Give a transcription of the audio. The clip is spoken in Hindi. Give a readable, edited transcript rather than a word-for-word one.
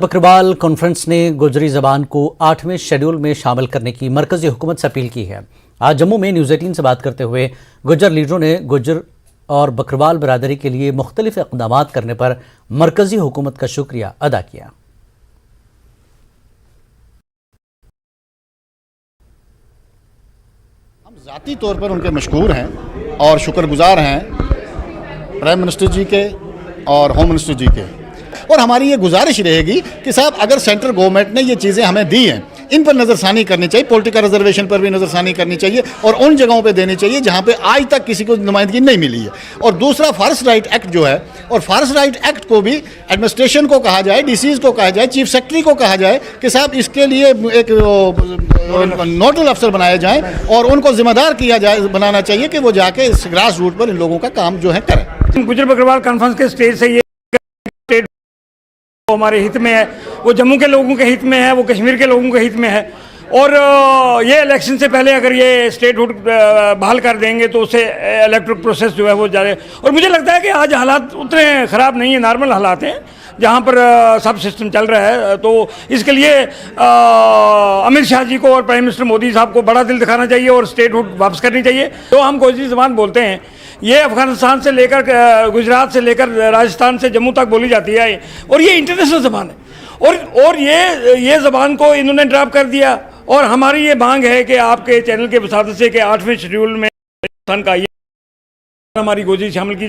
बकरवाल कॉन्फ्रेंस ने गुजरी ज़बान को 8वें शेड्यूल में शामिल करने की मरकज़ी हुकूमत से अपील की है। आज जम्मू में न्यूज़ 18 से बात करते हुए गुज्जर लीडरों ने गुज्जर और बकरवाल बरादरी के लिए मुख्तलिफ इक़दाम करने पर मरकज़ी हुकूमत का शुक्रिया अदा किया। हम ज़ाती तौर पर उनके मशकूर हैं और शुक्रगुजार हैं प्राइम मिनिस्टर जी के और होम मिनिस्टर जी के। और हमारी ये गुजारिश रहेगी कि साहब अगर सेंट्रल गवर्नमेंट ने ये चीज़ें हमें दी हैं, इन पर नज़रसानी करनी चाहिए, पॉलिटिकल रिजर्वेशन पर भी नज़रसानी करनी चाहिए और उन जगहों पे देनी चाहिए जहाँ पे आज तक किसी को नुमाइंदगी नहीं मिली है। और दूसरा फॉरेस्ट राइट एक्ट जो है, और फॉरेस्ट राइट एक्ट को भी एडमिनिस्ट्रेशन को कहा जाए, डीसीज को कहा जाए, चीफ सेक्रेटरी को कहा जाए कि साहब इसके लिए एक नोडल अफसर बनाए जाएँ और उनको जिम्मेदार किया जाए, बनाना चाहिए कि वो जाके इस ग्रास रूट पर इन लोगों का काम जो है करें। गुज्जर बकरवाल कॉन्फ्रेंस के स्टेज से ये हमारे हित में है, वो जम्मू के लोगों के हित में है, वो कश्मीर के लोगों के हित में है। और ये इलेक्शन से पहले अगर ये स्टेटहुड बहाल कर देंगे तो उससे इलेक्ट्रिक प्रोसेस जो है वो जाए। और मुझे लगता है कि आज हालात उतने ख़राब नहीं है, नॉर्मल हालात हैं जहाँ पर सब सिस्टम चल रहा है। तो इसके लिए अमित शाह जी को और प्राइम मिनिस्टर मोदी साहब को बड़ा दिल दिखाना चाहिए और स्टेटहुड वापस करनी चाहिए। तो हम गोजरी ज़बान बोलते हैं, ये अफ़गानिस्तान से लेकर गुजरात से लेकर राजस्थान से जम्मू तक बोली जाती है और ये इंटरनेशनल ज़बान है। और ये ज़बान को इन्होंने ड्रॉप कर दिया। और हमारी ये मांग है कि आपके चैनल के वसादत से कि 8वें शेड्यूल में का ये हमारी गोजरी शामिल की जाए।